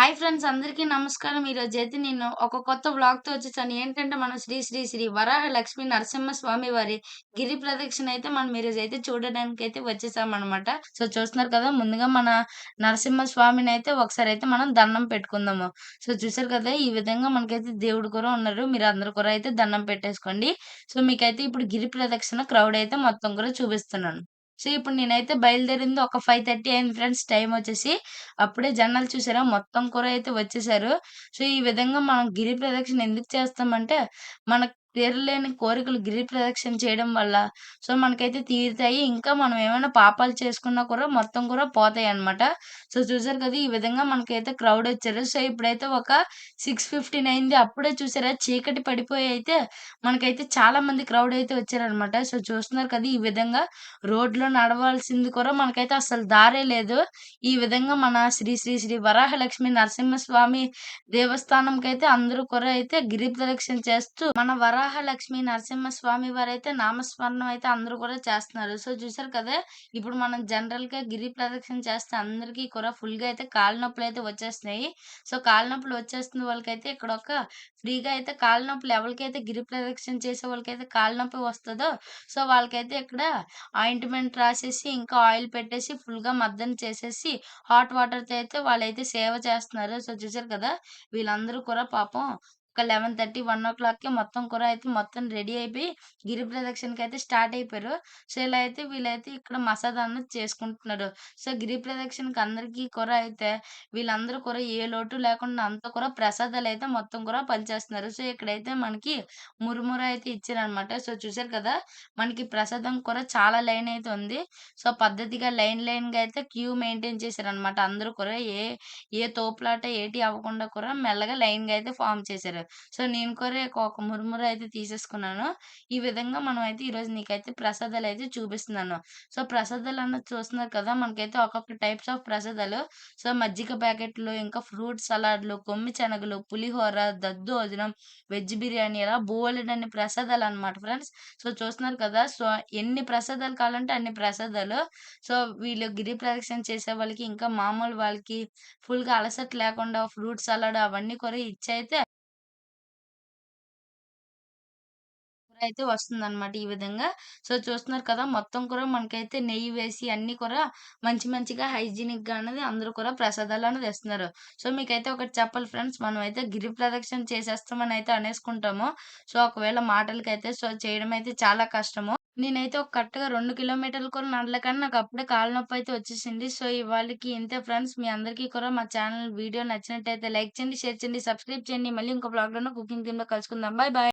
Hi friends అందరికీ నమస్కారం. ఈరోజైతే నేను ఒక కొత్త వ్లాగ్‌తో వచ్చేసాను. ఏంటంటే మనం శ్రీ వరాహ లక్ష్మీ నరసింహస్వామి వారి గిరి ప్రదక్షిణ అయితే మనం ఈరోజైతే చూడడానికైతే వచ్చేసామనమాట. సో చూస్తున్నారు కదా! ముందుగా మన నరసింహస్వామినైతే ఒకసారైతే మనం దండం పెట్టుకుందాము. సో చూసారు కదా! ఈ విధంగా మనకైతే దేవుడు కూడా ఉన్నారు. మీరందరూ కూడా అయితే దండం పెట్టేసుకోండి. సో మీకైతే ఇప్పుడు గిరి ప్రదక్షిణ క్రౌడ్ అయితే మొత్తం కూడా చూపిస్తున్నాను. సో ఇప్పుడు నేనైతే బయలుదేరింది ఒక 5:30 అయింది ఫ్రెండ్స్ టైమొచ్చేసి. అప్పుడే జనాలు చూసారా మొత్తం కూడా అయితే వచ్చేసారు. సో, ఈ విధంగా మనం గిరి ప్రదక్షిణ ఎందుకు చేస్తామంటే, మనకు తీరలేని కోరికలు గిరి ప్రదక్షిణ చేయడం వల్ల సో, మనకైతే తీరుతాయి. ఇంకా మనం ఏమైనా పాపాలు చేసుకున్నా కూడా మొత్తం కూడా పోతాయన్నమాట. సో, చూసారు కదా! ఈ విధంగా మనకైతే క్రౌడొచ్చారు. సో, ఇప్పుడైతే ఒక 6:15 అయింది. అప్పుడే చూసారా చీకటి పడిపోయి అయితే మనకైతే చాలా మంది క్రౌడయితే వచ్చారన్నమాట. సో, చూస్తున్నారు కదా! ఈ విధంగా రోడ్‌లో నడవాల్సింది కూడా మనకైతే అసలు దారే లేదు. ఈ విధంగా మన శ్రీ వరాహలక్ష్మి నరసింహస్వామి దేవస్థానంకైతే అందరూ కూడా అయితే గిరి ప్రదక్షిణ చేస్తూ మన వరాహలక్ష్మి నరసింహస్వామి వారైతే నామస్మరణం అయితే అందరూ కూడా చేస్తున్నారు. సో చూసారు కదా! ఇప్పుడు మనం జనరల్‌గా గిరి ప్రదక్షిణ చేస్తే అందరికీ కూడా ఫుల్‌గా అయితే కాళ్ళ నొప్పులైతే వచ్చేస్తున్నాయి. సో కాళ్ళ నొప్పులు వచ్చేస్తున్న వాళ్ళకైతే ఇక్కడ ఒక ఫ్రీగా అయితే కాళ్ళ నొప్పులు ఎవరికైతే గిరి ప్రదక్షిణ చేసే వాళ్ళకైతే కాళ్ళ నొప్పి వస్తదో సో వాళ్ళకైతే ఇక్కడ ఆయింట్‌మెంట్ రాసేసి, ఇంకా ఆయిల్ పెట్టేసి, ఫుల్‌గా మర్దన చేసేసి, హాట్ వాటర్‌తో అయితే వాళ్ళైతే సేవ చేస్తున్నారు. సో, చూసారు కదా! వీళ్ళందరూ కూడా పాపం ఒక 11:30, 1:00కే మొత్తం కూడా అయితే మొత్తం రెడీ అయిపోయి, గిరి ప్రదక్షిణకైతే స్టార్ట్ అయిపోయారు. సో, ఇలా అయితే వీళ్ళైతే ఇక్కడ మసాజ్ అన్నది చేసుకుంటున్నారు. సో, గిరి ప్రదక్షిణకి అందరికీ కూడా అయితే వీళ్ళందరూ కూడా ఏ లోటు లేకుండా అంతా కూడా ప్రసాదాలైతే మొత్తం కూడా పంచేస్తున్నారు. సో, ఇక్కడైతే మనకి మురుముర అయితే ఇచ్చారనమాట. సో, చూసారు కదా! మనకి ప్రసాదం కూడా చాలా లైన్ అయితే ఉంది. సో, పద్ధతిగా లైన్‌గా అయితే క్యూ మెయింటైన్ చేశారనమాట. అందరూ కూడా ఏ తోపులాట ఏటి అవ్వకుండా కూడా మెల్లగా లైన్‌గా అయితే ఫార్మ్ చేశారు. సో, నేను కూడా ఒక మురుముర అయితే తీసేసుకున్నాను. ఈ విధంగా మనం అయితే ఈరోజు నీకైతే ప్రసాదాలయితే చూపిస్తున్నాను. సో, ప్రసాదాలన్నది చూస్తున్నారు కదా! మనకైతే ఒక్కొక్క టైప్స్ ఆఫ్ ప్రసాదాలు. సో, మజ్జిగ ప్యాకెట్లు, ఇంకా ఫ్రూట్ సలాడ్లు, కొమ్మి శనగలు, పులిహోర, దద్దోజనం, వెజ్ బిర్యానీ ఇలా బోలెడన్ని ప్రసాదాలనమాట ఫ్రెండ్స్. సో, చూస్తున్నారు కదా! సో, ఎన్ని ప్రసాదాలు కావాలంటే అన్ని ప్రసాదాలు. సో, వీళ్ళు గిరి ప్రదక్షిణ చేసే వాళ్ళకి, ఇంకా మామూలు వాళ్ళకి ఫుల్‌గా అలసట లేకుండా ఫ్రూట్ సలాడ్ అవన్నీ కూడా ఇచ్చైతే అయితే వస్తుందనమాట ఈ విధంగా. సో, చూస్తున్నారు కదా! మొత్తం కూడా మనకైతే నెయ్యి వేసి అన్నీ కూడా మంచిగా హైజీనిక్‌గా అనేది అందరూ కూడా ప్రసాదాలనేది ఇస్తున్నారు. సో, మీకైతే ఒకటి చెప్పాలి ఫ్రెండ్స్ మనమైతే గిరి ప్రదక్షిణ చేసేస్తామని అయితే అనేసుకుంటాము. సో, ఒకవేళ మాటలకైతే సో, చేయడం అయితే చాలా కష్టము. నేనైతే ఒక కరెక్ట్‌గా 2 కిలోమీటర్లు కూడా నడలే నాకు అప్పుడే కాళ్ళ నొప్పైతే వచ్చేసింది. సో, ఇవాళకి ఇంతే ఫ్రెండ్స్. మీ అందరికీ కూడా మా ఛానల్ వీడియో నచ్చినట్టయితే లైక్ చేయండి, షేర్ చేయండి, సబ్స్క్రైబ్ చేయండి. మళ్ళీ ఇంకో వ్లాగ్‌లోనో కుకింగ్ థీమ్‌లో కలుసుకుందాం. Bye bye.